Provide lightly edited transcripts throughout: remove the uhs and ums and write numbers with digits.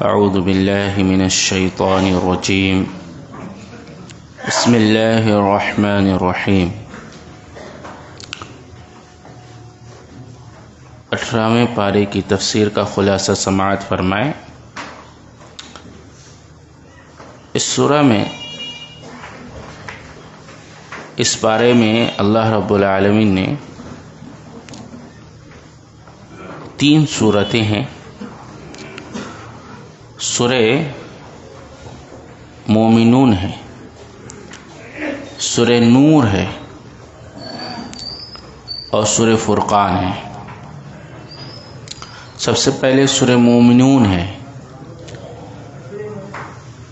اعوذ باللہ من الشیطان الرجیم بسم اللہ الرحمن الرحیم 18ویں پارے کی تفسیر کا خلاصہ سماعت فرمائیں۔ اس سورہ میں اس پارے میں اللہ رب العالمین نے 3 سورتیں ہیں۔ سورہ مومنون ہے، سورہ نور ہے اور سورہ فرقان ہے۔ سب سے پہلے سورہ مومنون ہے۔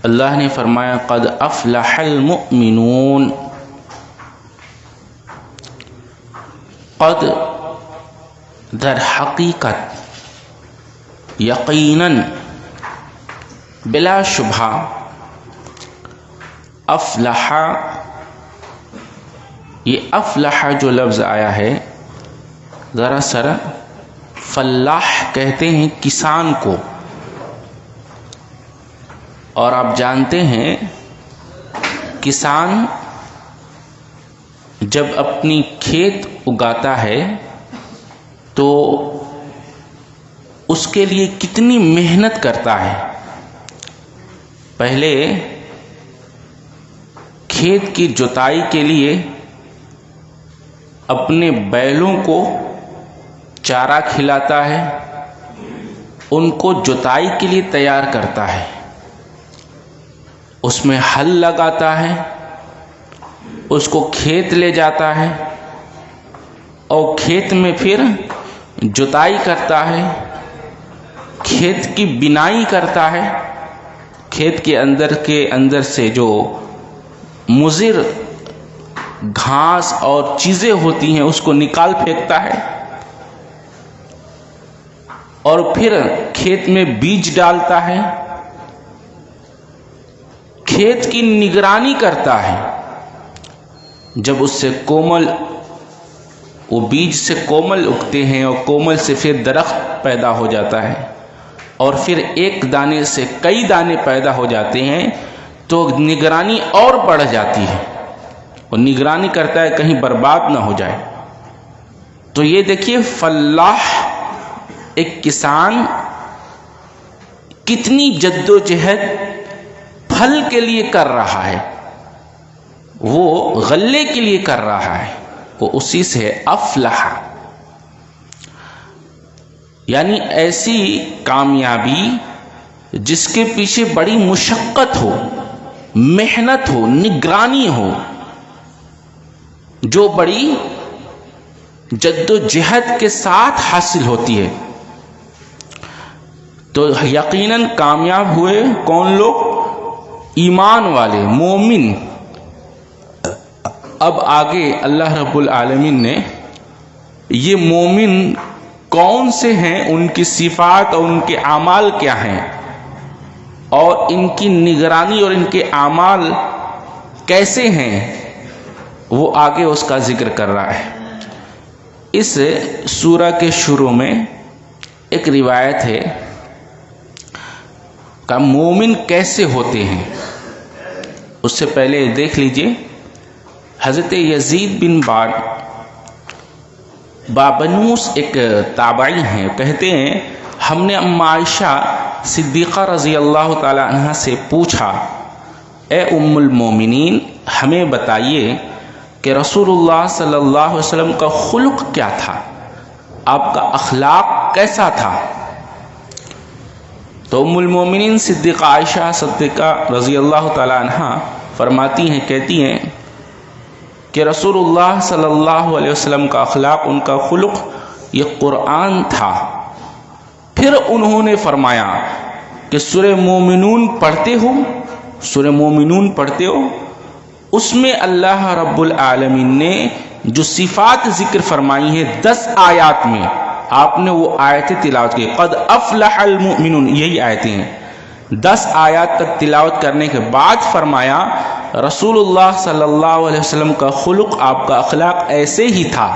اللہ نے فرمایا قد افلح المؤمنون، قد در حقیقت یقیناً بلا شبہ افلح، یہ افلح جو لفظ آیا ہے دراصل فلاح کہتے ہیں کسان کو، اور آپ جانتے ہیں کسان جب اپنی کھیت اگاتا ہے تو اس کے لیے کتنی محنت کرتا ہے۔ پہلے کھیت کی جوتائی کے لیے اپنے بیلوں کو چارہ کھلاتا ہے، ان کو جوتائی کے لیے تیار کرتا ہے، اس میں ہل لگاتا ہے، اس کو کھیت لے جاتا ہے اور کھیت میں پھر جوتائی کرتا ہے، کھیت کی بینائی کرتا ہے، کھیت کے اندر سے جو مضر گھاس اور چیزیں ہوتی ہیں اس کو نکال پھینکتا ہے، اور پھر کھیت میں بیج ڈالتا ہے، کھیت کی نگرانی کرتا ہے۔ جب اس سے وہ بیج سے کومل اگتے ہیں اور کومل سے پھر درخت پیدا ہو جاتا ہے، اور پھر ایک دانے سے کئی دانے پیدا ہو جاتے ہیں تو نگرانی اور بڑھ جاتی ہے، اور نگرانی کرتا ہے کہیں برباد نہ ہو جائے۔ تو یہ دیکھیے فلاح ایک کسان کتنی جد و جہد پھل کے لیے کر رہا ہے، وہ غلے کے لیے کر رہا ہے، وہ اسی سے افلح، یعنی ایسی کامیابی جس کے پیچھے بڑی مشقت ہو، محنت ہو، نگرانی ہو، جو بڑی جد و جہد کے ساتھ حاصل ہوتی ہے۔ تو یقیناً کامیاب ہوئے کون لوگ؟ ایمان والے مومن۔ اب آگے اللہ رب العالمین نے یہ مومن کون سے ہیں، ان کی صفات اور ان کے اعمال کیا ہیں، اور ان کی نگرانی اور ان کے اعمال کیسے ہیں، وہ آگے اس کا ذکر کر رہا ہے۔ اس سورہ کے شروع میں ایک روایت ہے کہ مومن کیسے ہوتے ہیں۔ اس سے پہلے دیکھ لیجئے حضرت یزید بن بابنوس ایک تابعی ہیں، کہتے ہیں ہم نے ام عائشہ صدیقہ رضی اللہ تعالی عنہ سے پوچھا اے ام المومنین ہمیں بتائیے کہ رسول اللہ صلی اللہ علیہ وسلم کا خلق کیا تھا، آپ کا اخلاق کیسا تھا؟ تو ام المومنین صدیقہ عائشہ صدیقہ رضی اللہ تعالی عنہ فرماتی ہیں، کہتی ہیں کہ رسول اللہ صلی اللہ علیہ وسلم کا اخلاق، ان کا خلق یہ قرآن تھا۔ پھر انہوں نے فرمایا کہ سورہ مومنون پڑھتے ہو، سورہ مومنون پڑھتے ہو، اس میں اللہ رب العالمین نے جو صفات ذکر فرمائی ہیں 10 آیات میں، آپ نے وہ آیتیں تلاوت کی، قد افلح المؤمنون، یہی آیتیں ہیں۔ 10 آیات تک تلاوت کرنے کے بعد فرمایا رسول اللہ صلی اللہ علیہ وسلم کا خلق، آپ کا اخلاق ایسے ہی تھا۔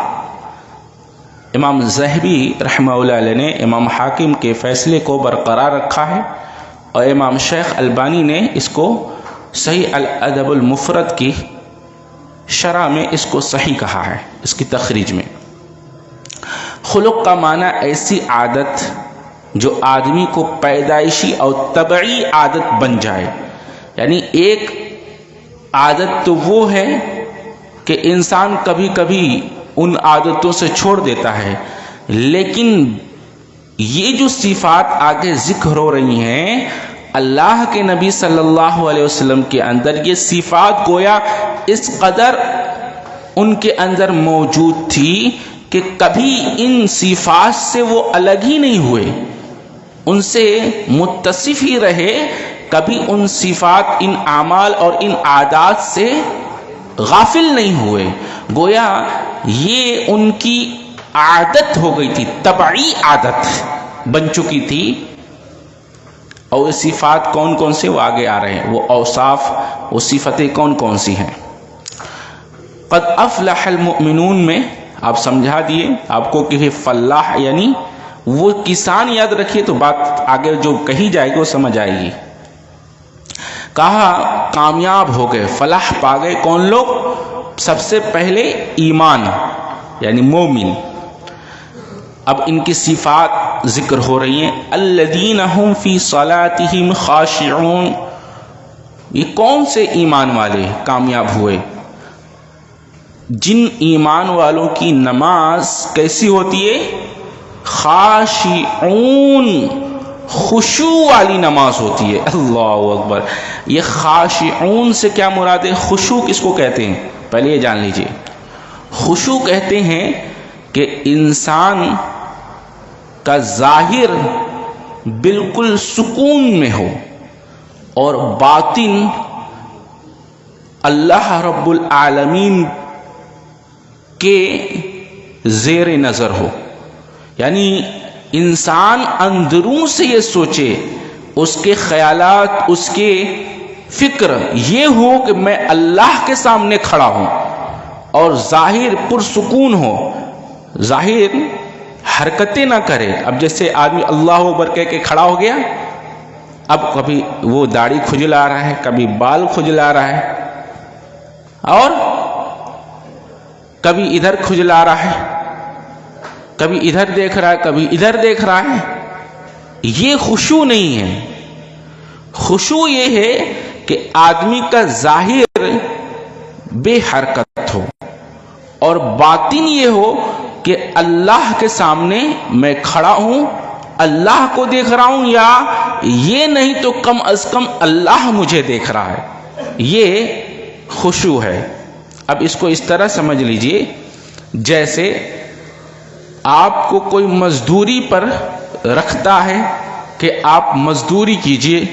امام ذہبی رحمہ اللہ علیہ نے امام حاکم کے فیصلے کو برقرار رکھا ہے اور امام شیخ البانی نے اس کو صحیح الادب المفرد کی شرح میں اس کو صحیح کہا ہے، اس کی تخریج میں۔ خلق کا معنی ایسی عادت جو آدمی کو پیدائشی اور طبعی عادت بن جائے، یعنی ایک عادت تو وہ ہے کہ انسان کبھی کبھی ان عادتوں سے چھوڑ دیتا ہے، لیکن یہ جو صفات آگے ذکر ہو رہی ہیں اللہ کے نبی صلی اللہ علیہ وسلم کے اندر، یہ صفات گویا اس قدر ان کے اندر موجود تھی کہ کبھی ان صفات سے وہ الگ ہی نہیں ہوئے، ان سے متصف ہی رہے، کبھی ان صفات، ان اعمال اور ان عادات سے غافل نہیں ہوئے۔ گویا یہ ان کی عادت ہو گئی تھی، طبعی عادت بن چکی تھی۔ اور یہ صفات کون کون سے، وہ آگے آ رہے ہیں، وہ اوصاف، وہ صفتیں کون کون سی ہیں۔ قد افلح المؤمنون میں آپ سمجھا دیے آپ کو کہ فلاح یعنی وہ کسان، یاد رکھیے تو بات آگے جو کہی جائے گی وہ سمجھ آئے گی۔ کہا کامیاب ہو گئے، فلاح پا گئے کون لوگ؟ سب سے پہلے ایمان یعنی مومن۔ اب ان کی صفات ذکر ہو رہی ہیں، الذین هم فی صلاتہم خاشعون۔ یہ کون سے ایمان والے کامیاب ہوئے؟ جن ایمان والوں کی نماز کیسی ہوتی ہے؟ خاشعون، خشوع والی نماز ہوتی ہے۔ اللہ اکبر۔ یہ خاشعون سے کیا مراد ہے؟ خشوع کس کو کہتے ہیں پہلے یہ جان لیجئے۔ خشوع کہتے ہیں کہ انسان کا ظاہر بالکل سکون میں ہو اور باطن اللہ رب العالمین کے زیر نظر ہو، یعنی انسان اندرون سے یہ سوچے، اس کے خیالات، اس کے فکر یہ ہو کہ میں اللہ کے سامنے کھڑا ہوں، اور ظاہر پرسکون ہو، ظاہر حرکتیں نہ کرے۔ اب جیسے آدمی اللہ اکبر کہہ کے کھڑا ہو گیا، اب کبھی وہ داڑھی کھجلا رہا ہے، کبھی بال کھجلا رہا ہے، اور کبھی ادھر کھجلا رہا ہے، کبھی ادھر دیکھ رہا ہے، کبھی ادھر دیکھ رہا ہے۔ یہ خشوع نہیں ہے۔ خشوع یہ ہے کہ آدمی کا ظاہر بے حرکت ہو اور باطن یہ ہو کہ اللہ کے سامنے میں کھڑا ہوں، اللہ کو دیکھ رہا ہوں، یا یہ نہیں تو کم از کم اللہ مجھے دیکھ رہا ہے۔ یہ خشوع ہے۔ اب اس کو اس طرح سمجھ لیجئے جیسے آپ کو کوئی مزدوری پر رکھتا ہے کہ آپ مزدوری کیجئے،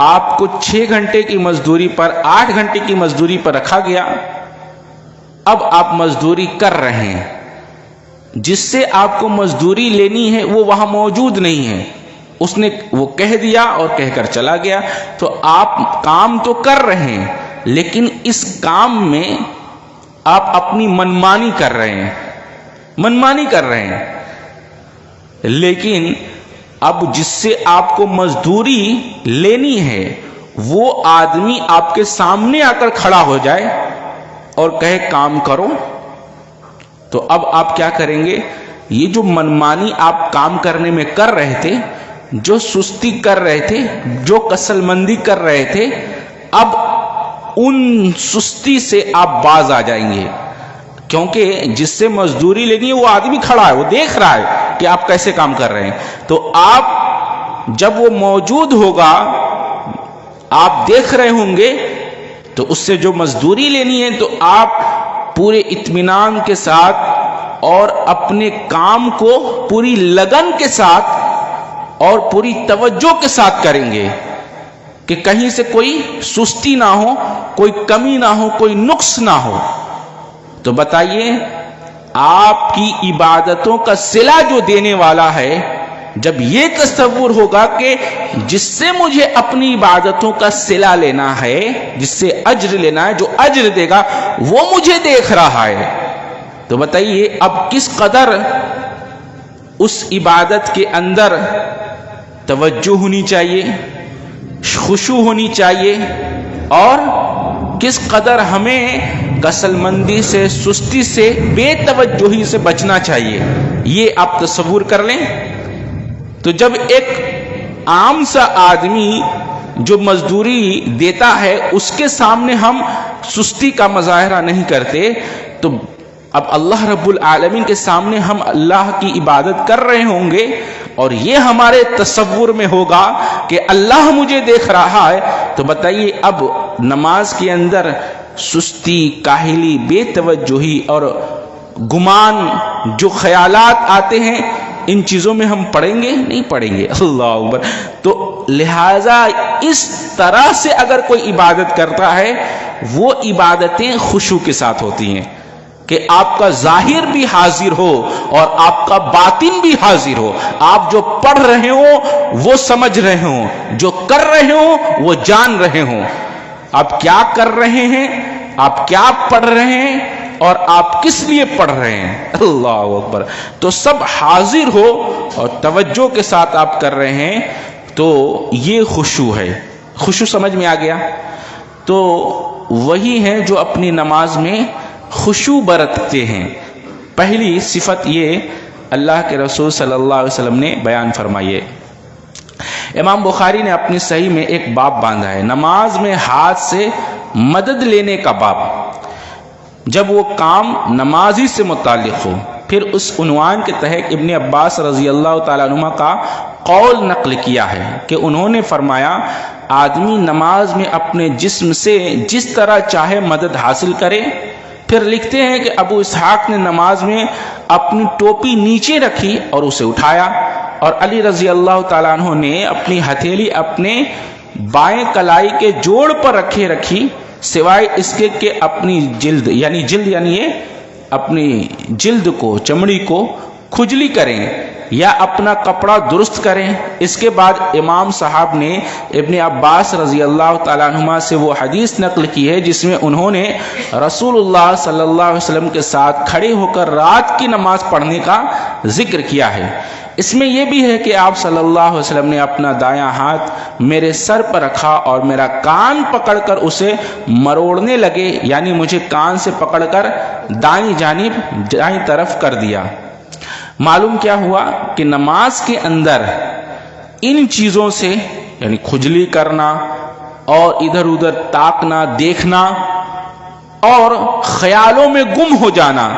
آپ کو 6 گھنٹے کی مزدوری پر، 8 گھنٹے کی مزدوری پر رکھا گیا، اب آپ مزدوری کر رہے ہیں، جس سے آپ کو مزدوری لینی ہے وہ وہاں موجود نہیں ہے، اس نے وہ کہہ دیا اور کہہ کر چلا گیا، تو آپ کام تو کر رہے ہیں لیکن اس کام میں آپ اپنی منمانی کر رہے ہیں، منمانی کر رہے ہیں۔ لیکن اب جس سے آپ کو مزدوری لینی ہے وہ آدمی آپ کے سامنے آ کر کھڑا ہو جائے اور کہے کام کرو، تو اب آپ کیا کریں گے؟ یہ جو منمانی آپ کام کرنے میں کر رہے تھے، جو سستی کر رہے تھے، جو کسل مندی کر رہے تھے، اب ان سستی سے آپ باز آ جائیں گے، کیونکہ جس سے مزدوری لینی ہے وہ آدمی کھڑا ہے، وہ دیکھ رہا ہے کہ آپ کیسے کام کر رہے ہیں۔ تو آپ جب وہ موجود ہوگا، آپ دیکھ رہے ہوں گے، تو اس سے جو مزدوری لینی ہے تو آپ پورے اطمینان کے ساتھ اور اپنے کام کو پوری لگن کے ساتھ اور پوری توجہ کے ساتھ کریں گے کہ کہیں سے کوئی سستی نہ ہو، کوئی کمی نہ ہو، کوئی نقص نہ ہو۔ تو بتائیے آپ کی عبادتوں کا صلہ جو دینے والا ہے، جب یہ تصور ہوگا کہ جس سے مجھے اپنی عبادتوں کا صلہ لینا ہے، جس سے اجر لینا ہے، جو اجر دے گا وہ مجھے دیکھ رہا ہے، تو بتائیے اب کس قدر اس عبادت کے اندر توجہ ہونی چاہیے، خشوع ہونی چاہیے، اور کس قدر ہمیں کسل مندی سے، سستی سے، بے توجہی سے بچنا چاہیے، یہ آپ تصور کر لیں۔ تو جب ایک عام سا آدمی جو مزدوری دیتا ہے اس کے سامنے ہم سستی کا مظاہرہ نہیں کرتے، تو اب اللہ رب العالمین کے سامنے ہم اللہ کی عبادت کر رہے ہوں گے اور یہ ہمارے تصور میں ہوگا کہ اللہ مجھے دیکھ رہا ہے، تو بتائیے اب نماز کے اندر سستی، کاہلی، بے توجہی اور گمان، جو خیالات آتے ہیں، ان چیزوں میں ہم پڑھیں گے؟ نہیں پڑھیں گے۔ اللہ اکبر۔ تو لہذا اس طرح سے اگر کوئی عبادت کرتا ہے، وہ عبادتیں خشوع کے ساتھ ہوتی ہیں کہ آپ کا ظاہر بھی حاضر ہو اور آپ کا باطن بھی حاضر ہو، آپ جو پڑھ رہے ہوں وہ سمجھ رہے ہوں، جو کر رہے ہوں وہ جان رہے ہوں، آپ کیا کر رہے ہیں، آپ کیا پڑھ رہے ہیں اور آپ کس لیے پڑھ رہے ہیں۔ اللہ اکبر۔ تو سب حاضر ہو اور توجہ کے ساتھ آپ کر رہے ہیں، تو یہ خشوع ہے۔ خشوع سمجھ میں آ گیا؟ تو وہی ہیں جو اپنی نماز میں خشوع برتتے ہیں۔ پہلی صفت یہ اللہ کے رسول صلی اللہ علیہ وسلم نے بیان فرمائی ہے۔ امام بخاری نے اپنی صحیح میں ایک باب باندھا ہے، نماز میں ہاتھ سے مدد لینے کا باب، جب وہ کام نمازی سے متعلق ہو۔ پھر اس عنوان کے تحت ابن عباس رضی اللہ تعالیٰ عنہ کا قول نقل کیا ہے کہ انہوں نے فرمایا، آدمی نماز میں اپنے جسم سے جس طرح چاہے مدد حاصل کرے۔ پھر لکھتے ہیں کہ ابو اسحاق نے نماز میں اپنی ٹوپی نیچے رکھی اور اسے اٹھایا، اور علی رضی اللہ تعالیٰ عنہ نے اپنی ہتھیلی اپنے بائیں کلائی کے جوڑ پر رکھی، سوائے اس کے کہ اپنی جلد یعنی یہ اپنی جلد کو، چمڑی کو کھجلی کریں یا اپنا کپڑا درست کریں۔ اس کے بعد امام صاحب نے ابن عباس رضی اللہ تعالیٰ عنہما سے وہ حدیث نقل کی ہے جس میں انہوں نے رسول اللہ صلی اللہ علیہ وسلم کے ساتھ کھڑے ہو کر رات کی نماز پڑھنے کا ذکر کیا ہے۔ اس میں یہ بھی ہے کہ آپ صلی اللہ علیہ وسلم نے اپنا دایاں ہاتھ میرے سر پر رکھا اور میرا کان پکڑ کر اسے مروڑنے لگے، یعنی مجھے کان سے پکڑ کر دائیں طرف کر دیا۔ معلوم کیا ہوا کہ نماز کے اندر ان چیزوں سے، یعنی کھجلی کرنا اور ادھر ادھر تاکنا، دیکھنا اور خیالوں میں گم ہو جانا،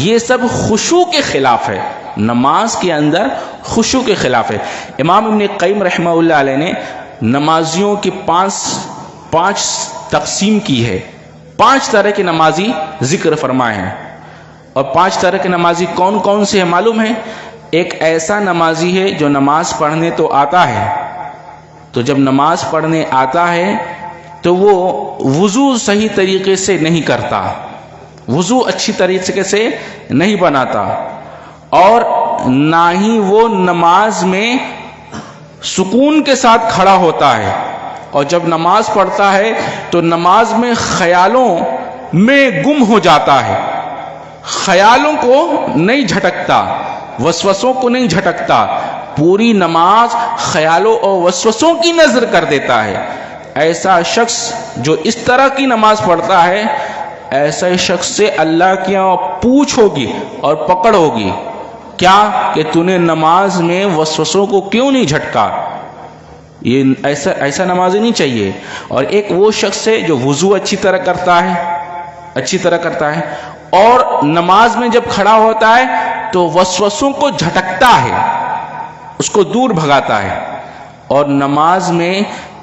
یہ سب خشوع کے خلاف ہے، نماز کے اندر خشوع کے خلاف ہے۔ امام ابن قیم رحمہ اللہ علیہ نے نمازیوں کی پانچ تقسیم کی ہے، 5 طرح کے نمازی ذکر فرمائے ہیں۔ اور 5 طرح کے نمازی کون کون سے ہیں معلوم ہے؟ ایک ایسا نمازی ہے جو نماز پڑھنے تو آتا ہے، تو جب نماز پڑھنے آتا ہے تو وہ وضو صحیح طریقے سے نہیں کرتا، وضو اچھی طریقے سے نہیں بناتا، اور نہ ہی وہ نماز میں سکون کے ساتھ کھڑا ہوتا ہے، اور جب نماز پڑھتا ہے تو نماز میں خیالوں میں گم ہو جاتا ہے، خیالوں کو نہیں جھٹکتا، وسوسوں کو نہیں جھٹکتا، پوری نماز خیالوں اور وسوسوں کی نظر کر دیتا ہے۔ ایسا شخص جو اس طرح کی نماز پڑھتا ہے، ایسے شخص سے اللہ کی پوچھ ہوگی اور پکڑ ہوگی، کیا کہ تو نے نماز میں وسوسوں کو کیوں نہیں جھٹکا؟ یہ ایسا نماز نہیں چاہیے۔ اور ایک وہ شخص ہے جو وضو اچھی طرح کرتا ہے اور نماز میں جب کھڑا ہوتا ہے تو وسوسوں کو جھٹکتا ہے، اس کو دور بھگاتا ہے، اور نماز میں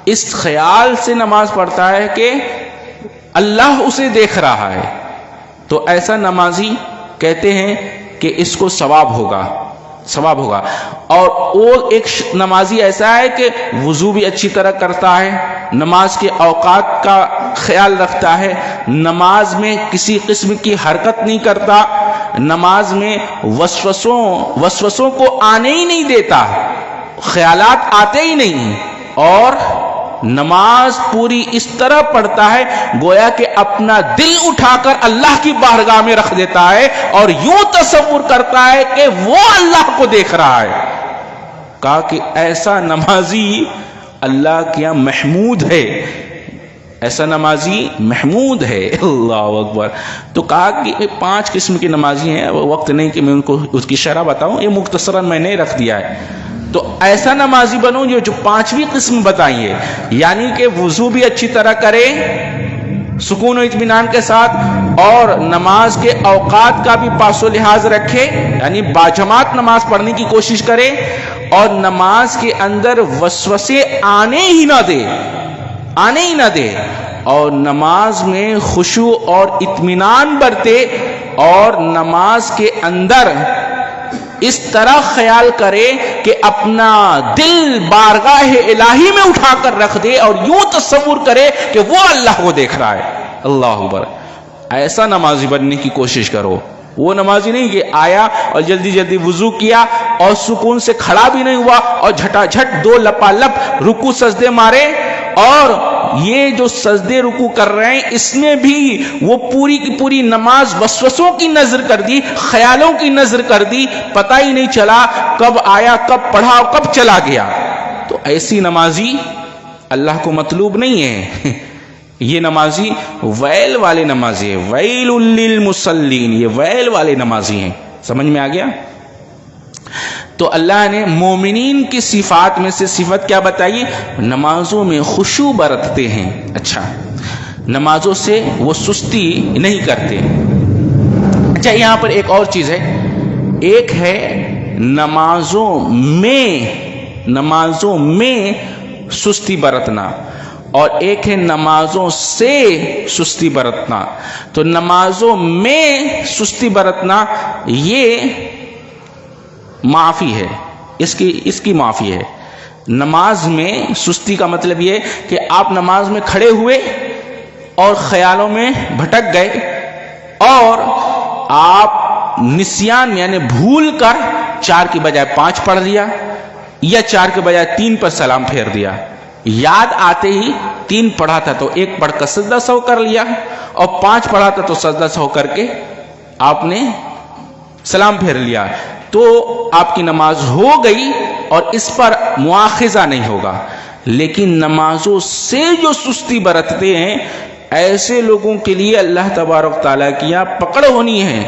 اس خیال سے نماز پڑھتا ہے کہ اللہ اسے دیکھ رہا ہے، تو ایسا نمازی کہتے ہیں کہ اس کو ثواب ہوگا۔ اور وہ ایک نمازی ایسا ہے کہ وضو بھی اچھی طرح کرتا ہے، نماز کے اوقات کا خیال رکھتا ہے، نماز میں کسی قسم کی حرکت نہیں کرتا، نماز میں وسوسوں کو آنے ہی نہیں دیتا، خیالات آتے ہی نہیں، اور نماز پوری اس طرح پڑھتا ہے گویا کہ اپنا دل اٹھا کر اللہ کی بارگاہ میں رکھ دیتا ہے اور یوں تصور کرتا ہے کہ وہ اللہ کو دیکھ رہا ہے۔ کہا کہ ایسا نمازی اللہ کے یہاں محمود ہے، ایسا نمازی محمود ہے۔ اللہ اکبر۔ تو کہا کہ 5 قسم کی نمازی ہیں، وقت نہیں کہ میں ان کو اس کی شرح بتاؤں، یہ مختصراً میں نے رکھ دیا ہے۔ تو ایسا نمازی بنو جو 5ویں قسم بتائی ہے، یعنی کہ وضو بھی اچھی طرح کرے سکون و اطمینان کے ساتھ، اور نماز کے اوقات کا بھی پاس و لحاظ رکھے، یعنی باجماعت نماز پڑھنے کی کوشش کرے، اور نماز کے اندر وسوسے آنے ہی نہ دے، اور نماز میں خشوع اور اطمینان برتے، اور نماز کے اندر اس طرح خیال کرے کہ اپنا دل بارگاہ الہی میں اٹھا کر رکھ دے اور یوں تصور کرے کہ وہ اللہ کو دیکھ رہا ہے۔ اللہ اکبر۔ ایسا نمازی بننے کی کوشش کرو۔ وہ نمازی نہیں کہ آیا اور جلدی جلدی وضو کیا اور سکون سے کھڑا بھی نہیں ہوا اور جھٹا جھٹ 2 لپالپ رکوع سجدے مارے، اور یہ جو سجدے رکوع کر رہے ہیں اس میں بھی وہ پوری کی پوری نماز وسوسوں کی نظر کر دی، خیالوں کی نظر کر دی، پتہ ہی نہیں چلا کب آیا، کب پڑھا اور کب چلا گیا۔ تو ایسی نمازی اللہ کو مطلوب نہیں ہے۔ یہ نمازی ویل والے نمازی ہیں، ویل للمصلین، یہ ویل والے نمازی ہیں۔ سمجھ میں آ گیا؟ تو اللہ نے مومنین کی صفات میں سے صفت کیا بتائی؟ نمازوں میں خشوع برتتے ہیں۔ اچھا، نمازوں سے وہ سستی نہیں کرتے۔ اچھا، یہاں پر ایک اور چیز ہے، ایک ہے نمازوں میں سستی برتنا، اور ایک ہے نمازوں سے سستی برتنا۔ تو نمازوں میں سستی برتنا یہ معافی ہے، اس کی معافی ہے۔ نماز میں سستی کا مطلب یہ کہ آپ نماز میں کھڑے ہوئے اور خیالوں میں بھٹک گئے، اور آپ نسیان یعنی بھول کر 4 کی بجائے 5 پڑھ لیا، یا 4 کے بجائے 3 پر سلام پھیر دیا۔ یاد آتے ہی 3 پڑھا تھا تو 1 پڑھ کر سجدہ سہو کر لیا، اور 5 پڑھا تھا تو سجدہ سہو کر کے آپ نے سلام پھیر لیا، تو آپ کی نماز ہو گئی اور اس پر مواخذہ نہیں ہوگا۔ لیکن نمازوں سے جو سستی برتتے ہیں، ایسے لوگوں کے لیے اللہ تبارک تعالیٰ کی یہاں پکڑ ہونی ہے۔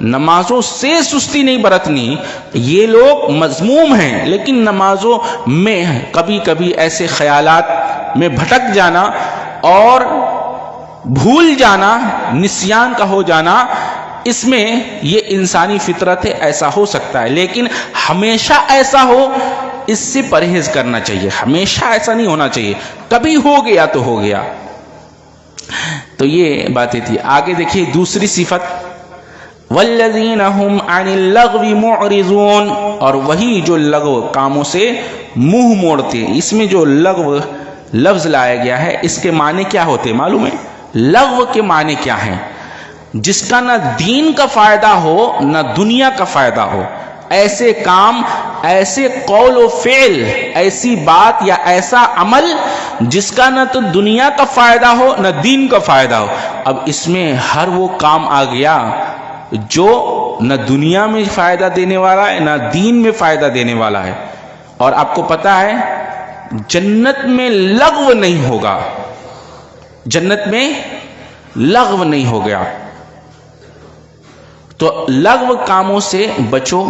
نمازوں سے سستی نہیں برتنی، یہ لوگ مذموم ہیں، لیکن نمازوں میں کبھی کبھی ایسے خیالات میں بھٹک جانا اور بھول جانا، نسیان کا ہو جانا، اس میں یہ انسانی فطرت ہے، ایسا ہو سکتا ہے، لیکن ہمیشہ ایسا ہو اس سے پرہیز کرنا چاہیے۔ ہمیشہ ایسا نہیں ہونا چاہیے، کبھی ہو گیا تو ہو گیا۔ تو یہ باتیں تھی۔ آگے دیکھیے دوسری صفت، والذین هم عن اللغو معرضون، اور وہی جو لغو کاموں سے منہ موڑتے۔ اس میں جو لغو لفظ لایا گیا ہے، اس کے معنی کیا ہوتے معلوم ہے؟ لغو کے معنی کیا ہیں؟ جس کا نہ دین کا فائدہ ہو نہ دنیا کا فائدہ ہو، ایسے کام، ایسے قول و فعل، ایسی بات یا ایسا عمل جس کا نہ تو دنیا کا فائدہ ہو نہ دین کا فائدہ ہو۔ اب اس میں ہر وہ کام آ گیا جو نہ دنیا میں فائدہ دینے والا ہے نہ دین میں فائدہ دینے والا ہے۔ اور آپ کو پتا ہے جنت میں لغو نہیں ہوگا، جنت میں لغو نہیں ہو گیا۔ تو لغو کاموں سے بچو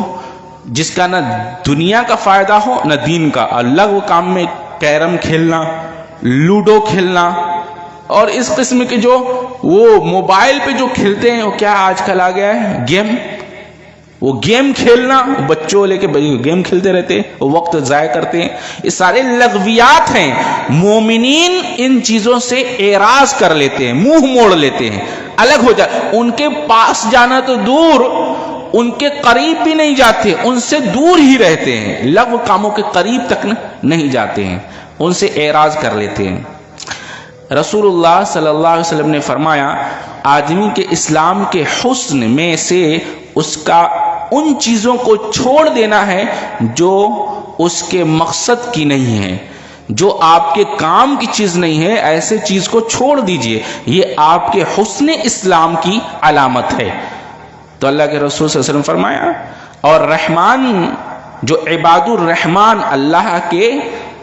جس کا نہ دنیا کا فائدہ ہو نہ دین کا۔ اور لغو کام میں کیرم کھیلنا، لوڈو کھیلنا، اور اس قسم کے جو وہ موبائل پہ جو کھیلتے ہیں، وہ کیا آج کل آ گیا ہے گیم، وہ گیم کھیلنا، بچوں لے کے گیم کھیلتے رہتے ہیں، وہ وقت ضائع کرتے ہیں۔ یہ سارے لغویات ہیں۔ مومنین ان چیزوں سے اعراض کر لیتے ہیں، منہ موڑ لیتے ہیں، الگ ہو جاتے، ان کے پاس جانا تو دور، ان کے قریب بھی نہیں جاتے، ان سے دور ہی رہتے ہیں، لغو کاموں کے قریب تک نہیں جاتے ہیں، ان سے اعراض کر لیتے ہیں۔ رسول اللہ صلی اللہ علیہ وسلم نے فرمایا، آدمی کے اسلام کے حسن میں سے اس کا ان چیزوں کو چھوڑ دینا ہے جو اس کے مقصد کی نہیں ہے، جو آپ کے کام کی چیز نہیں ہے، ایسے چیز کو چھوڑ دیجئے، یہ آپ کے حسن اسلام کی علامت ہے۔ تو اللہ کے رسول صلی اللہ علیہ وسلم فرمایا، اور رحمان جو عباد الرحمن اللہ کے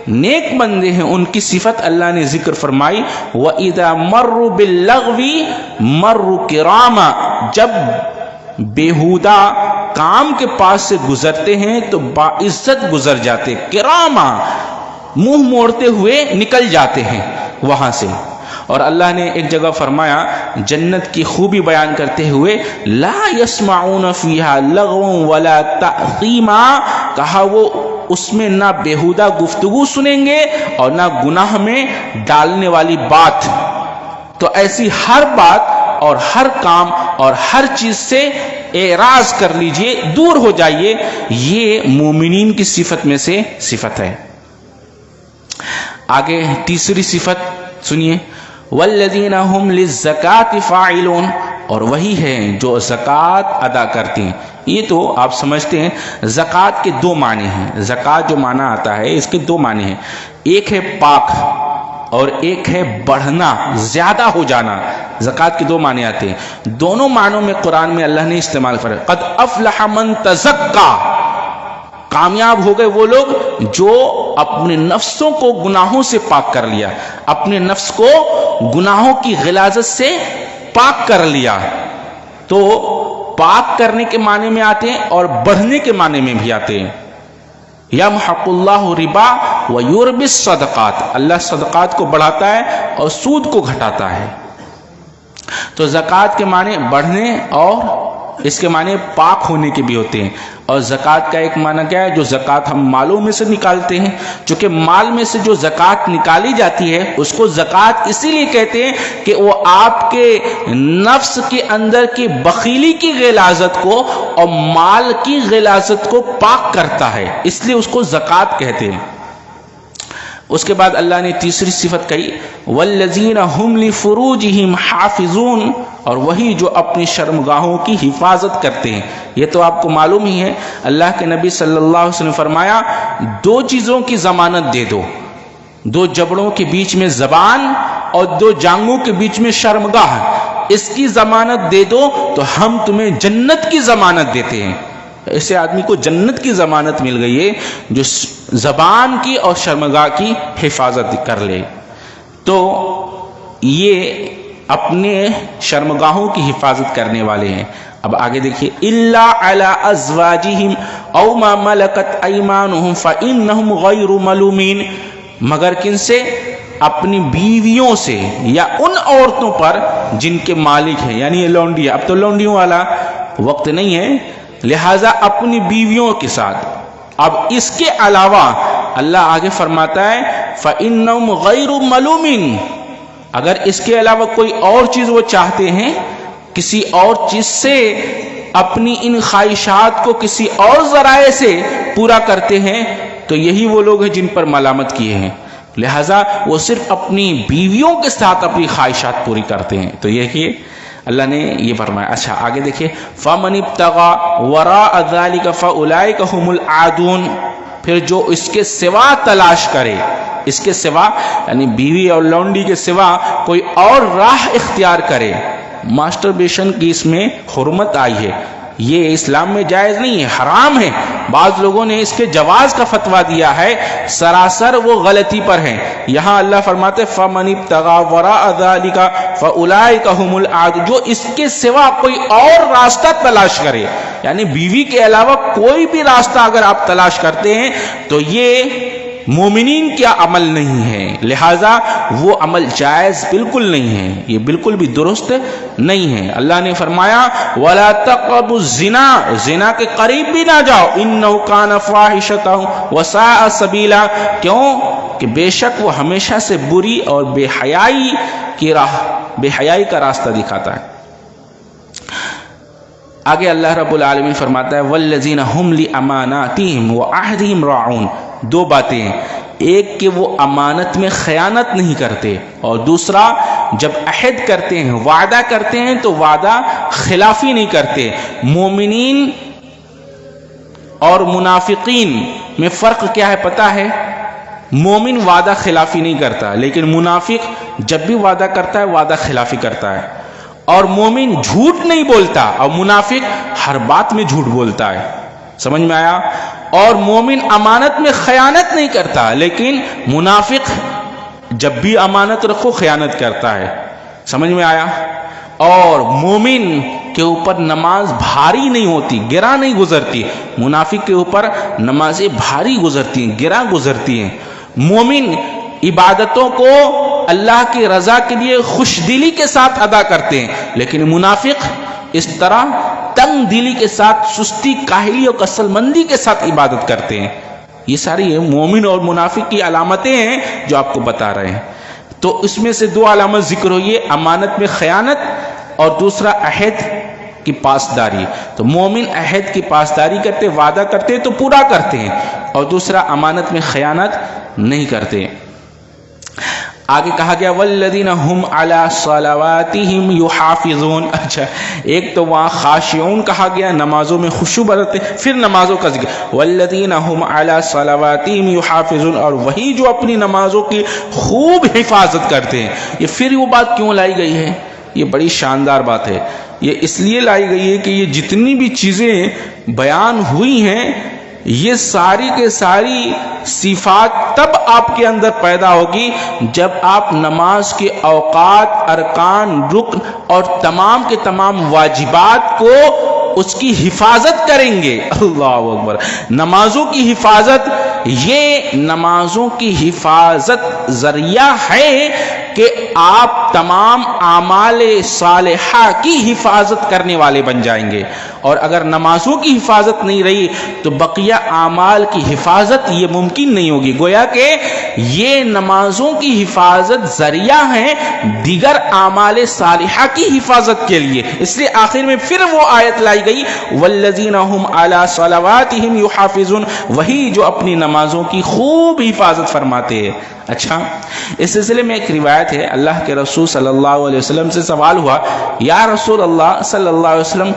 نیک بندے ہیں ان کی صفت اللہ نے ذکر فرمائی، وَإِذَا مَرُّوا بِاللَّغْوِ مَرُّوا كِرَامًا، جب بیہودہ کام کے پاس سے گزرتے ہیں تو باعزت گزر جاتے، کرامہ، منہ موڑتے ہوئے نکل جاتے ہیں وہاں سے۔ اور اللہ نے ایک جگہ فرمایا جنت کی خوبی بیان کرتے ہوئے، لا يسمعون فیہا لغوا ولا تأثیما، کہا وہ اس میں نہ بیہودہ گفتگو سنیں گے اور نہ گناہ میں ڈالنے والی بات۔ تو ایسی ہر بات اور ہر کام اور ہر چیز سے اعراض کر لیجئے، دور ہو جائیے، یہ مومنین کی صفت میں سے صفت ہے۔ آگے تیسری صفت سنیے، والذین هم للزکاة فاعلون، اور وہی ہے جو زکوٰۃ ادا کرتے ہیں۔ یہ تو آپ سمجھتے ہیں زکوٰۃ کے دو معنی ہیں، زکوٰۃ جو معنی آتا ہے اس کے دو معنی ہیں، ایک ہے پاک اور ایک ہے بڑھنا، زیادہ ہو جانا۔ زکوٰۃ کے دو معنی آتے ہیں، دونوں معنوں میں قرآن میں اللہ نے استعمال کرا۔ قد افلح من تزکا، کامیاب ہو گئے وہ لوگ جو اپنے نفسوں کو گناہوں سے پاک کر لیا، اپنے نفس کو گناہوں کی غلاظت سے پاک کر لیا۔ تو پاک کرنے کے معنی میں آتے ہیں اور بڑھنے کے معنی میں بھی آتے ہیں۔ یمحق اللہ ربا ویربی الصدقات، اللہ صدقات کو بڑھاتا ہے اور سود کو گھٹاتا ہے۔ تو زکوٰۃ کے معنی بڑھنے اور اس کے معنی پاک ہونے کے بھی ہوتے ہیں۔ اور زکوٰۃ کا ایک معنی کیا ہے؟ جو زکوٰۃ ہم مالوں میں سے نکالتے ہیں، چونکہ مال میں سے جو زکوٰۃ نکالی جاتی ہے اس کو زکوٰۃ اسی لیے کہتے ہیں کہ وہ آپ کے نفس کے اندر کی بخیلی کی غلاظت کو اور مال کی غلاظت کو پاک کرتا ہے، اس لیے اس کو زکوٰۃ کہتے ہیں۔ اس کے بعد اللہ نے تیسری صفت کہی، والذین هم لفروجہم حافظون، اور وہی جو اپنی شرمگاہوں کی حفاظت کرتے ہیں۔ یہ تو آپ کو معلوم ہی ہے، اللہ کے نبی صلی اللہ علیہ وسلم نے فرمایا دو چیزوں کی ضمانت دے دو، دو جبڑوں کے بیچ میں زبان اور دو جانگوں کے بیچ میں شرمگاہ، اس کی ضمانت دے دو تو ہم تمہیں جنت کی ضمانت دیتے ہیں۔ ایسے آدمی کو جنت کی ضمانت مل گئی ہے جو زبان کی اور شرمگاہ کی حفاظت کر لے۔ تو یہ اپنے شرمگاہوں کی حفاظت کرنے والے ہیں۔ اب آگے دیکھیے، الا علی ازواجہم او ما ملکت ایمانہم فانہم غیر ملومین، مگر کن سے؟ اپنی بیویوں سے یا ان عورتوں پر جن کے مالک ہیں، یعنی یہ لونڈی ہے، اب تو لونڈیوں والا وقت نہیں ہے، لہذا اپنی بیویوں کے ساتھ۔ اب اس کے علاوہ اللہ آگے فرماتا ہے فَإِنَّهُمْ غَيْرُ مَلُومٍ، اگر اس کے علاوہ کوئی اور چیز وہ چاہتے ہیں، کسی اور چیز سے اپنی ان خواہشات کو کسی اور ذرائع سے پورا کرتے ہیں تو یہی وہ لوگ ہیں جن پر ملامت کیے ہیں۔ لہذا وہ صرف اپنی بیویوں کے ساتھ اپنی خواہشات پوری کرتے ہیں۔ تو یہ اللہ نے یہ فرمایا۔ اچھا آگے دیکھیں، فَمَنِ ابْتَغَى وَرَاءَ ذَلِكَ فَأُولَئِكَ هُمُ الْعَادُونَ، پھر جو اس کے سوا تلاش کرے، اس کے سوا یعنی بیوی اور لونڈی کے سوا کوئی اور راہ اختیار کرے۔ ماسٹربیشن کی اس میں حرمت آئی ہے، یہ اسلام میں جائز نہیں ہے، حرام ہے۔ بعض لوگوں نے اس کے جواز کا فتویٰ دیا ہے، سراسر وہ غلطی پر ہیں۔ یہاں اللہ فرماتے فَمَنِ ابْتَغَى وَرَاءَ ذَلِكَ فَأُولَئِكَ هُمُ الْعَادُونَ، جو اس کے سوا کوئی اور راستہ تلاش کرے، یعنی بیوی کے علاوہ کوئی بھی راستہ اگر آپ تلاش کرتے ہیں تو یہ مومنین کیا عمل نہیں ہے، لہذا وہ عمل جائز بالکل نہیں ہے، یہ بالکل بھی درست نہیں ہے۔ اللہ نے فرمایا وَلَا تَقْرَبُوا الزِّنَا، زنا کے قریب بھی نہ جاؤ، إِنَّهُ كَانَ فَاحِشَةً وَسَاءَ سَبِيلًا، کیوں کہ بے شک وہ ہمیشہ سے بری اور بے حیائی کا راستہ دکھاتا ہے۔ آگے اللہ رب العالمین فرماتا ہے والذین هم لأماناتهم وعہدهم راعون، دو باتیں ہیں، ایک کہ وہ امانت میں خیانت نہیں کرتے، اور دوسرا جب عہد کرتے ہیں، وعدہ کرتے ہیں تو وعدہ خلافی نہیں کرتے۔ مومنین اور منافقین میں فرق کیا ہے پتہ ہے؟ مومن وعدہ خلافی نہیں کرتا، لیکن منافق جب بھی وعدہ کرتا ہے وعدہ خلافی کرتا ہے۔ اور مومن جھوٹ نہیں بولتا اور منافق ہر بات میں جھوٹ بولتا ہے۔ سمجھ میں آیا؟ اور مومن امانت میں خیانت نہیں کرتا، لیکن منافق جب بھی امانت رکھو خیانت کرتا ہے. سمجھ میں آیا؟ اور مومن کے اوپر نماز بھاری نہیں ہوتی، گرا نہیں گزرتی. منافق کے اوپر نمازیں بھاری گزرتی ہیں، گرا گزرتی ہیں. مومن عبادتوں کو اللہ کی رضا کے لیے خوش دلی کے ساتھ ادا کرتے ہیں، لیکن منافق اس طرح تنگ دلی کے ساتھ، سستی، کاہلی اور کسل مندی کے ساتھ عبادت کرتے ہیں. یہ ساری مومن اور منافق کی علامتیں ہیں جو آپ کو بتا رہے ہیں. تو اس میں سے دو علامت ذکر ہوئی، امانت میں خیانت اور دوسرا عہد کی پاسداری. تو مومن عہد کی پاسداری کرتے، وعدہ کرتے تو پورا کرتے ہیں، اور دوسرا امانت میں خیانت نہیں کرتے. آگے کہا گیا والذین هم علی صلواتہم یحافظون. اچھا، ایک تو وہاں خاشعون کہا گیا، نمازوں میں خشوع برتتے، پھر نمازوں کا ذکر والذین هم علی صلواتہم یحافظون، اور وہی جو اپنی نمازوں کی خوب حفاظت کرتے ہیں. یہ پھر وہ بات کیوں لائی گئی ہے؟ یہ بڑی شاندار بات ہے. یہ اس لیے لائی گئی ہے کہ یہ جتنی بھی چیزیں بیان ہوئی ہیں، یہ ساری کے ساری صفات تب آپ کے اندر پیدا ہوگی جب آپ نماز کے اوقات، ارکان، رکن اور تمام کے تمام واجبات کو اس کی حفاظت کریں گے. اللہ اکبر. نمازوں کی حفاظت، یہ نمازوں کی حفاظت ذریعہ ہے کہ آپ تمام اعمال صالحہ کی حفاظت کرنے والے بن جائیں گے. اور اگر نمازوں کی حفاظت نہیں رہی تو بقیہ اعمال کی حفاظت یہ ممکن نہیں ہوگی. گویا کہ یہ نمازوں کی حفاظت ذریعہ ہیں دیگر اعمال صالحہ کی حفاظت کے لیے. اس لیے آخر میں پھر وہ آیت لائی گئی والذین هم علی صلواتہم یحافظون، وہی جو اپنی نمازوں کی خوب حفاظت فرماتے ہیں. اچھا، اس سلسلے میں ایک روایت ہے، اللہ کے رسول صلی اللہ علیہ وسلم سے سوال ہوا، یا رسول اللہ صلی اللہ علیہ وسلم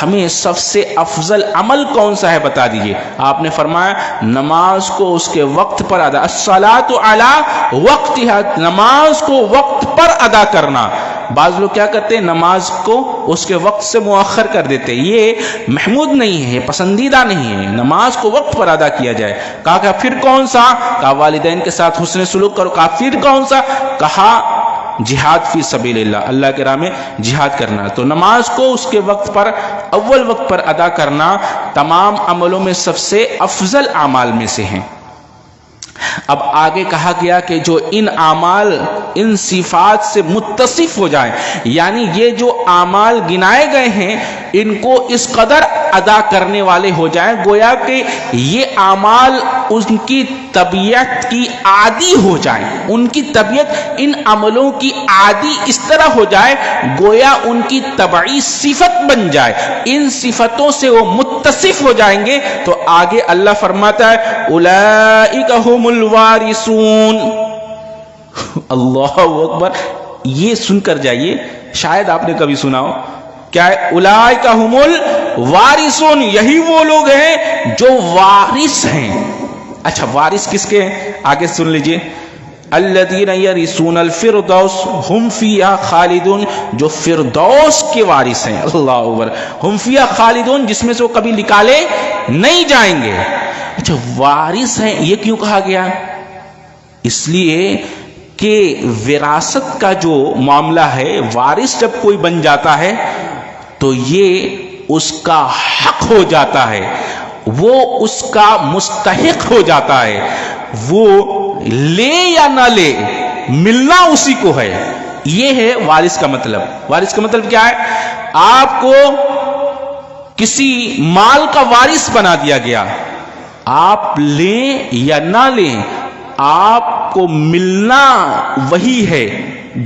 ہمیں سب سے افضل عمل کون سا ہے بتا دیجئے. آپ نے فرمایا نماز کو اس کے وقت پر ادا، الصلاۃ علی وقتہا، نماز کو وقت پر ادا کرنا. بعض لوگ کیا کرتے ہیں، نماز کو اس کے وقت سے مؤخر کر دیتے. یہ محمود نہیں ہے، پسندیدہ نہیں ہے. نماز کو وقت پر ادا کیا جائے. کہا کہ پھر کون سا؟ کہا والدین کے ساتھ حسن سلوک کرو. کہا پھر کون سا؟ کہا جہاد فی سبیل اللہ، اللہ کے راہ میں جہاد کرنا. تو نماز کو اس کے وقت پر، اول وقت پر ادا کرنا تمام عملوں میں سب سے افضل اعمال میں سے ہیں. اب آگے کہا گیا کہ جو ان اعمال ان صفات سے متصف ہو جائیں، یعنی یہ جو اعمال گنائے گئے ہیں ان کو اس قدر ادا کرنے والے ہو جائیں گویا کہ یہ اعمال ان کی طبیعت کی عادی ہو جائیں، ان کی طبیعت ان عملوں کی عادی اس طرح ہو جائے گویا ان کی طبعی صفت بن جائے، ان صفتوں سے وہ متصف ہو جائیں گے. تو آگے اللہ فرماتا ہے اولئک هم الوارثون. اللہ اکبر. یہ سن کر جائیے، شاید آپ نے کبھی سنا ہو، کیا ہے اولئک هم الوارثون، یہی وہ لوگ ہیں جو وارث ہیں. اچھا، وارث کس کے ہیں؟ آگے سن لیجئے، الذین یرثون الفردوس ہم فیہا خالدون، جو فردوس کے وارث ہیں. اللہ اکبر. ہم فیہا خالدون، جس میں سے وہ کبھی نکالے نہیں جائیں گے. اچھا، وارث ہیں، یہ کیوں کہا گیا؟ اس لیے کہ وراثت کا جو معاملہ ہے، وارث جب کوئی بن جاتا ہے تو یہ اس کا حق ہو جاتا ہے، وہ اس کا مستحق ہو جاتا ہے. وہ لے یا نہ لے ملنا اسی کو ہے. یہ ہے وارث کا مطلب. وارث کا مطلب کیا ہے؟ آپ کو کسی مال کا وارث بنا دیا گیا، آپ لیں یا نہ لیں آپ کو ملنا وہی ہے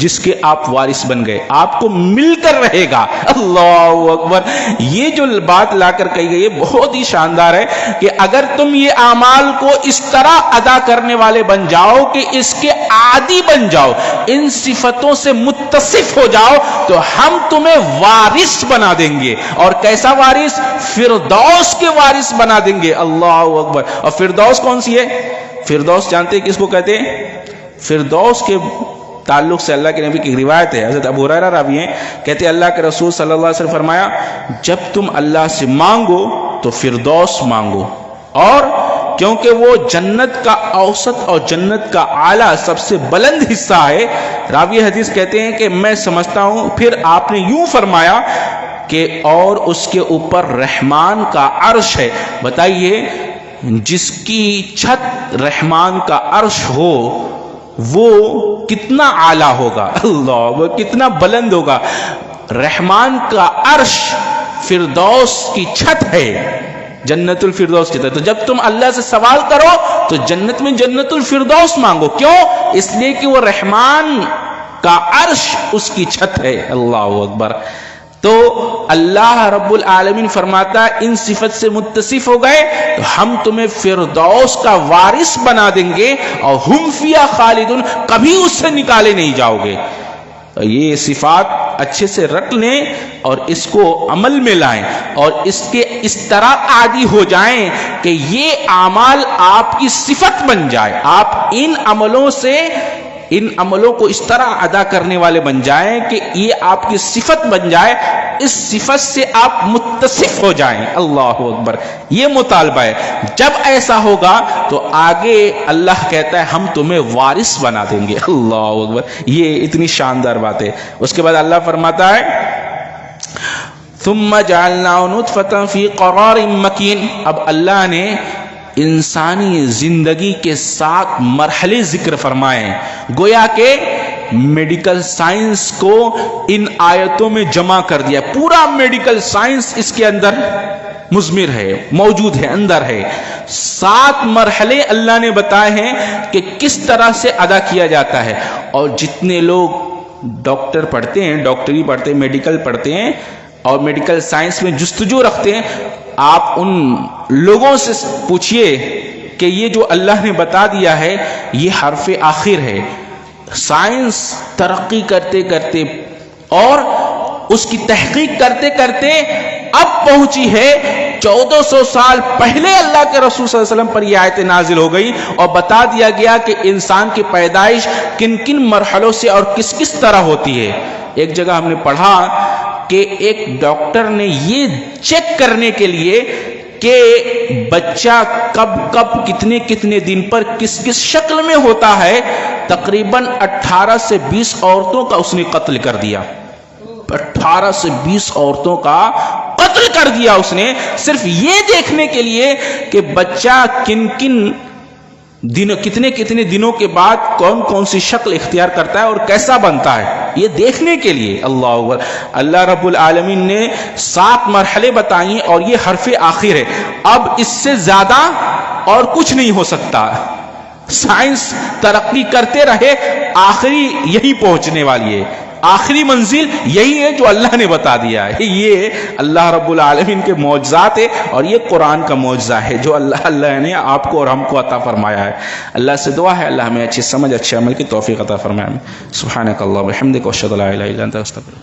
جس کے آپ وارث بن گئے، آپ کو مل کر رہے گا. اللہ اکبر. یہ جو بات لا کر کہی گئی ہے بہت ہی شاندار ہے کہ اگر تم یہ اعمال کو اس طرح ادا کرنے والے بن جاؤ کہ اس کے عادی بن جاؤ، ان صفتوں سے متصف ہو جاؤ، تو ہم تمہیں وارث بنا دیں گے. اور کیسا وارث؟ فردوس کے وارث بنا دیں گے. اللہ اکبر. اور فردوس کون سی ہے؟ فردوس جانتے ہیں کس کو کہتے ہیں؟ فردوس کے تعلق سے اللہ کے نبی کی روایت ہے، حضرت ابو ہریرہ راوی ہیں، کہتے ہیں اللہ کے رسول صلی اللہ علیہ وسلم فرمایا جب تم اللہ سے مانگو تو فردوس مانگو. اور کیونکہ وہ جنت کا اوسط اور جنت کا اعلیٰ سب سے بلند حصہ ہے. راوی حدیث کہتے ہیں کہ میں سمجھتا ہوں پھر آپ نے یوں فرمایا کہ اور اس کے اوپر رحمان کا عرش ہے. بتائیے جس کی چھت رحمان کا عرش ہو وہ کتنا اعلیٰ ہوگا, اللہ وہ کتنا بلند ہوگا. رحمان کا عرش فردوس کی چھت ہے, جنت الفردوس کی طرح. تو جب تم اللہ سے سوال کرو تو جنت میں جنت الفردوس مانگو. کیوں؟ اس لیے کہ وہ رحمان کا عرش اس کی چھت ہے. اللہ اکبر. تو اللہ رب العالمین فرماتا ہے ان صفت سے متصف ہو گئے تو ہم تمہیں فردوس کا وارث بنا دیں گے اور ہم فیہا خالدون, کبھی اس سے نکالے نہیں جاؤ گے. یہ صفات اچھے سے رٹ لیں اور اس کو عمل میں لائیں اور اس کے اس طرح عادی ہو جائیں کہ یہ اعمال آپ کی صفت بن جائے. آپ ان عملوں کو اس طرح ادا کرنے والے بن جائیں کہ یہ آپ کی صفت بن جائے, اس صفت سے آپ متصف ہو جائیں. اللہ اکبر. یہ مطالبہ ہے. جب ایسا ہوگا تو آگے اللہ کہتا ہے ہم تمہیں وارث بنا دیں گے. اللہ اکبر. یہ اتنی شاندار بات ہے. اس کے بعد اللہ فرماتا ہے ثم جعلناه نطفة في قرار مكين. اب اللہ نے انسانی زندگی کے 7 مرحلے ذکر فرمائے. گویا کہ میڈیکل سائنس کو ان آیتوں میں جمع کر دیا. پورا میڈیکل سائنس اس کے اندر مضمر ہے, موجود ہے, اندر ہے. 7 مرحلے اللہ نے بتائے ہیں کہ کس طرح سے ادا کیا جاتا ہے. اور جتنے لوگ ڈاکٹر پڑھتے ہیں, ڈاکٹری پڑھتے ہیں, میڈیکل پڑھتے ہیں اور میڈیکل سائنس میں جستجو رکھتے ہیں, آپ ان لوگوں سے پوچھئے کہ یہ جو اللہ نے بتا دیا ہے یہ حرف آخر ہے. سائنس ترقی کرتے کرتے اور اس کی تحقیق کرتے کرتے اب پہنچی ہے 1400 سال پہلے اللہ کے رسول صلی اللہ علیہ وسلم پر یہ آیت نازل ہو گئی اور بتا دیا گیا کہ انسان کی پیدائش کن کن مرحلوں سے اور کس کس طرح ہوتی ہے. ایک جگہ ہم نے پڑھا کہ ایک ڈاکٹر نے یہ چیک کرنے کے لیے کہ بچہ کب کتنے کتنے دن پر کس کس شکل میں ہوتا ہے, تقریباً 18 سے 20 عورتوں کا اس نے قتل کر دیا. 18 سے 20 عورتوں کا قتل کر دیا اس نے, صرف یہ دیکھنے کے لیے کہ بچہ کتنے کتنے دنوں کے بعد کون کون سی شکل اختیار کرتا ہے اور کیسا بنتا ہے, یہ دیکھنے کے لیے. اللہ اکبر. اللہ رب العالمین نے 7 مرحلے بتائیں اور یہ حرف آخر ہے. اب اس سے زیادہ اور کچھ نہیں ہو سکتا. سائنس ترقی کرتے رہے, آخری یہی پہنچنے والی ہے, آخری منزل یہی ہے جو اللہ نے بتا دیا ہے. یہ اللہ رب العالمین کے معجزات ہے اور یہ قرآن کا معجزہ ہے جو اللہ نے آپ کو اور ہم کو عطا فرمایا ہے. اللہ سے دعا ہے اللہ ہمیں اچھی سمجھ اچھے عمل کی توفیق عطا فرمائے. سبحانک اللہم و بحمدک اشہد ان لا الہ الا انت استغفرک.